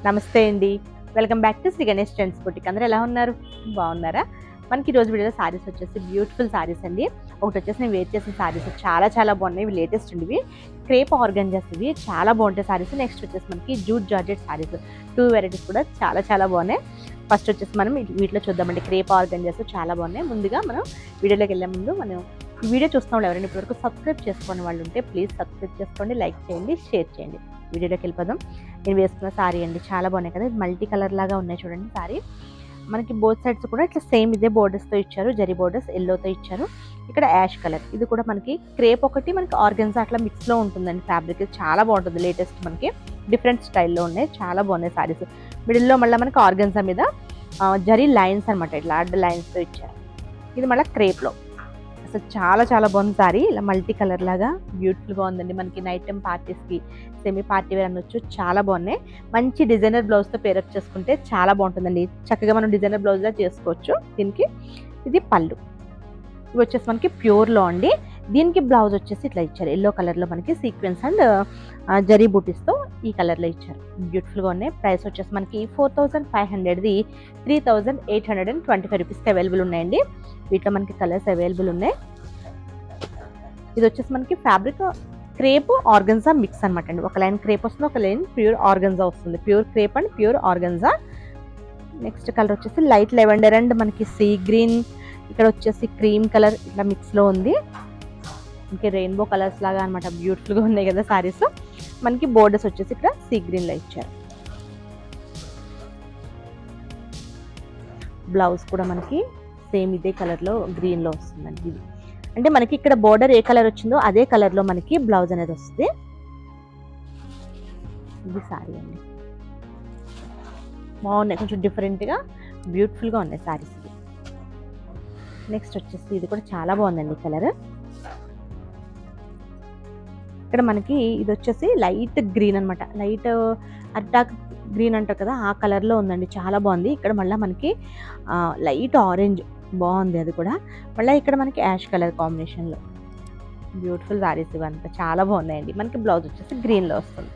నమస్తే అండి. Welcome back to Shri Ganesh trends boutique. అందరూ ఎలా ఉన్నారు? బాగున్నారా? మనకి ఈరోజు వీడియోలో సారీస్ వచ్చేసి బ్యూటిఫుల్ సారీస్ అండి. ఒకటి వచ్చేసి నేను వేర్ చేసిన సారీస్ చాలా బాగున్నాయి. ఇవి లేటెస్ట్ అండి. ఇవి క్రేప్ ఆర్గంజాస్, ఇవి చాలా బాగుంటాయి సారీస్. నెక్స్ట్ వచ్చేసి మనకి జూట్ జార్జెట్ సారీస్, 2 వెరైటీస్ కూడా చాలా బాగున్నాయి. ఫస్ట్ వచ్చేసి మనం వీటిలో చూద్దామండి. క్రేప్ ఆర్గంజాస్ చాలా బాగున్నాయి. ముందుగా మనం వీడియోలోకి వెళ్ళే ముందు మనం ఈ వీడియో చూస్తున్న వాళ్ళు ఎవరైనా ఇప్పటివరకు సబ్స్క్రైబ్ చేసుకునే వాళ్ళు ఉంటే ప్లీజ్ సబ్స్క్రైబ్ చేసుకోండి, లైక్ చేయండి, షేర్ చేయండి. వీడియోలోకి వెళ్ళిపోదాం. నేను వేసుకున్న సారీ అండి, చాలా బాగున్నాయి కదా. మల్టీ కలర్ లాగా ఉన్నాయి చూడండి సారీ. మనకి బోత్ సైడ్స్ కూడా ఇట్లా సేమ్ ఇదే బోర్డర్స్తో ఇచ్చారు. జరీ బోర్డర్స్ ఎల్లోతో ఇచ్చారు. ఇక్కడ యాష్ కలర్, ఇది కూడా మనకి క్రేప్ ఒకటి మనకి ఆర్గన్జా అట్లా మిక్స్లో ఉంటుందండి. ఫ్యాబ్రిక్ చాలా బాగుంటుంది. లేటెస్ట్ మనకి డిఫరెంట్ స్టైల్లో ఉన్నాయి, చాలా బాగున్నాయి సారీస్. మిడిల్లో మళ్ళీ మనకి ఆర్గన్జా మీద జరీ లైన్స్ అనమాట, ఇట్లా అడ్డ లైన్స్తో ఇచ్చారు. ఇది మళ్ళీ క్రేప్లో అసలు చాలా బాగుంది సారీ. ఇలా మల్టీ కలర్ లాగా బ్యూటిఫుల్గా ఉందండి. మనకి నైట్ టైం పార్టీస్కి, సెమీ పార్టీ వేర్ అనొచ్చు, చాలా బాగున్నాయి. మంచి డిజైనర్ బ్లౌజ్తో పేరప్ చేసుకుంటే చాలా బాగుంటుందండి. చక్కగా మనం డిజైనర్ బ్లౌజ్లా చేసుకోవచ్చు. దీనికి ఇది పళ్ళు. ఇవి వచ్చేసి మనకి ప్యూర్లో అండి. దీనికి బ్లౌజ్ వచ్చేసి ఇట్లా ఇచ్చారు, ఎల్లో కలర్లో మనకి సీక్వెన్స్ అండ్ జరీ బూటీస్తో ఈ కలర్లో ఇచ్చారు. బ్యూటిఫుల్గా ఉన్నాయి. ప్రైస్ వచ్చేసి మనకి 4500ది 3825 రూపీస్కి అవైలబుల్ ఉన్నాయండి. వీటిలో మనకి కలర్స్ అవైలబుల్ ఉన్నాయి. ఇది వచ్చేసి మనకి ఫ్యాబ్రిక్ క్రేప్ ఆర్గన్జా మిక్స్ అనమాట అండి. ఒక లైన్ క్రేప్ వస్తుంది, ఒక లైన్ ప్యూర్ ఆర్గన్జా వస్తుంది. Pure crepe and pure organza. Next colour వచ్చేసి లైట్ లెవెండర్ అండ్ మనకి సీ గ్రీన్, ఇక్కడ వచ్చేసి క్రీమ్ కలర్ ఇట్లా మిక్స్లో ఉంది. ఇంకా రెయిన్బో కలర్స్ లాగా అనమాట. బ్యూటిఫుల్గా ఉన్నాయి కదా సారీస్. మనకి బోర్డర్స్ వచ్చేసి ఇక్కడ సీ గ్రీన్లో ఇచ్చారు. బ్లౌజ్ కూడా మనకి సేమ్ ఇదే కలర్లో గ్రీన్లో వస్తుందండి. ఇది అంటే మనకి ఇక్కడ బోర్డర్ ఏ కలర్ వచ్చిందో అదే కలర్లో మనకి బ్లౌజ్ అనేది వస్తుంది. ఇది సారీ అండి, బాగున్నాయి. కొంచెం డిఫరెంట్గా బ్యూటిఫుల్గా ఉన్నాయి సారీస్. ఇది నెక్స్ట్ వచ్చేసి ఇది కూడా చాలా బాగుందండి కలర్. ఇక్కడ మనకి ఇది వచ్చేసి లైట్ గ్రీన్ అనమాట. లైట్ అటాక్ గ్రీన్ అంటారు కదా, ఆ కలర్లో ఉందండి. చాలా బాగుంది. ఇక్కడ మళ్ళీ మనకి లైట్ ఆరెంజ్ బాగుంది. అది కూడా మళ్ళీ ఇక్కడ మనకి యాష్ కలర్ కాంబినేషన్లో బ్యూటిఫుల్ సారీస్ ఇవంతా చాలా బాగున్నాయండి. మనకి బ్లౌజ్ వచ్చేసి గ్రీన్లో వస్తుంది.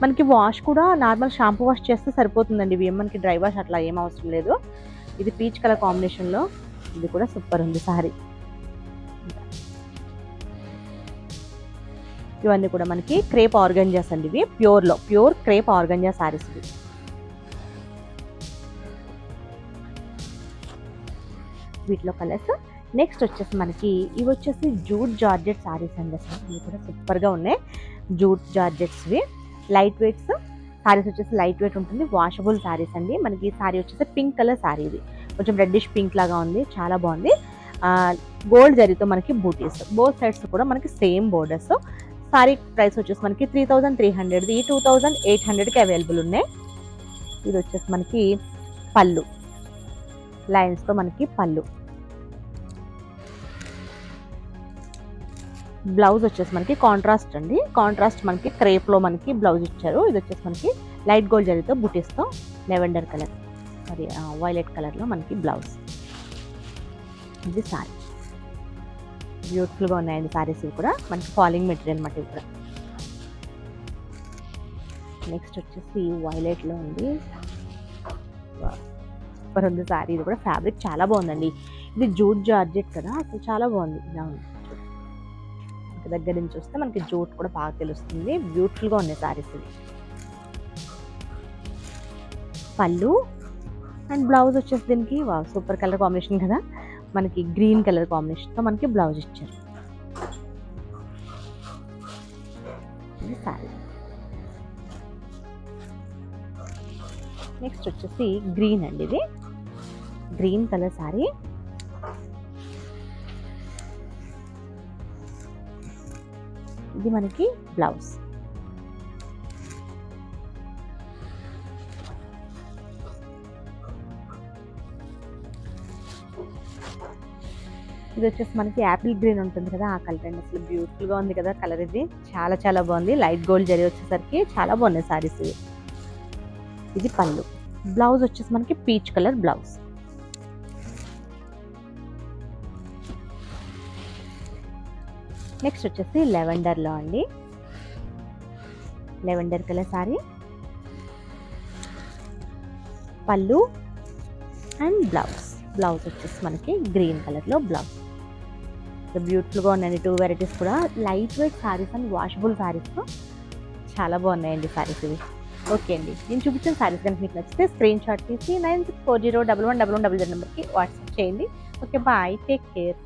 మనకి వాష్ కూడా నార్మల్ షాంపూ వాష్ చేస్తే సరిపోతుందండి. ఇవి మనకి డ్రై వాష్ అట్లా ఏం అవసరం లేదు. ఇది పీచ్ కలర్ కాంబినేషన్లో, ఇది కూడా సూపర్ ఉంది సారీ. ఇవన్నీ కూడా మనకి క్రేప్ ఆర్గంజాస్ అండి. ఇవి ప్యూర్ క్రేప్ ఆర్గంజా సారీస్ ఇవి. వీటిలో కలర్స్. నెక్స్ట్ వచ్చేసి మనకి ఇవి వచ్చేసి జూట్ జార్జెట్ సారీస్ అండి. అసలు ఇవి కూడా సూపర్గా ఉన్నాయి. జూట్ జార్జెట్స్వి లైట్ వెయిట్స్ సారీస్ వచ్చేసి లైట్ వెయిట్ ఉంటుంది. వాషబుల్ సారీస్ అండి. మనకి ఈ సారీ వచ్చేసి పింక్ కలర్ సారీ. ఇది కొంచెం రెడ్డిష్ పింక్ లాగా ఉంది, చాలా బాగుంది. గోల్డ్ జరీతో మనకి బూటీస్, బోత్ సైడ్స్ కూడా మనకి సేమ్ బోర్డర్స్. సారీ ప్రైస్ వచ్చేసి మనకి 3300ది 2800కి అవైలబుల్ ఉన్నాయి. ఇది వచ్చేసి మనకి పళ్ళు లైన్స్తో మనకి పళ్ళు. బ్లౌజ్ వచ్చేసి మనకి కాంట్రాస్ట్ అండి. కాంట్రాస్ట్ మనకి క్రేప్లో మనకి బ్లౌజ్ ఇచ్చారు. ఇది వచ్చేసి మనకి లైట్ గోల్డ్ జరీతో బుటీస్తో లెవెండర్ కలర్ వైలెట్ కలర్లో మనకి బ్లౌజ్. ఇది సారీ. బ్యూటిఫుల్గా ఉన్నాయండి సారీస్. ఇవి కూడా మనకి ఫాలింగ్ మెటీరియల్ అనమాట. ఇవి కూడా నెక్స్ట్ వచ్చేసి వైలెట్లో ఉంది. సూపర్ ఉంది సారీ. ఇది కూడా ఫ్యాబ్రిక్ చాలా బాగుందండి. ఇది జూట్ జార్జెట్ కదా, అసలు చాలా బాగుంది. ఇలా ఉంది దగ్గర నుంచి చూస్తే మనకి జూట్ కూడా బాగా తెలుస్తుంది. బ్యూటిఫుల్గా ఉన్నాయి సారీస్. ఇవి పళ్ళు అండ్ బ్లౌజ్ వచ్చేసి దీనికి సూపర్ కలర్ కాంబినేషన్ కదా, మనకి గ్రీన్ కలర్ కాంబినేషన్తో మనకి బ్లౌజ్ ఇచ్చారు. ఇది సారీ. నెక్స్ట్ వచ్చేసి గ్రీన్ అండి. ఇది గ్రీన్ కలర్ సారీ. ఇది మనకి బ్లౌజ్. ఇది వచ్చేసి మనకి యాపిల్ గ్రీన్ ఉంటుంది కదా, ఆ కలర్ అండి. అసలు బ్యూటిఫుల్గా ఉంది కదా కలర్. ఇది చాలా బాగుంది. లైట్ గోల్డ్ జరీ వచ్చేసరికి చాలా బాగున్నాయి సారీస్ ఇవి. ఇది పళ్ళు. బ్లౌజ్ వచ్చేసి మనకి పీచ్ కలర్ బ్లౌజ్. నెక్స్ట్ వచ్చేసి లెవెండర్లో అండి. లెవెండర్ కలర్ శారీ, పళ్ళు అండ్ బ్లౌజ్ వచ్చేసి మనకి గ్రీన్ కలర్లో బ్లౌజ్. సో బ్యూటిఫుల్గా ఉన్నాయండి 2 వెరైటీస్ కూడా. Light weight saris and washable శారీస్తో చాలా బాగున్నాయండి శారీస్ ఇవి. ఓకే అండి, నేను చూపించిన శారీస్ కనుక మీకు నచ్చితే స్క్రీన్ షాట్ తీసి 9640111100 నెంబర్కి వాట్సాప్ చేయండి. Okay, bye, take care.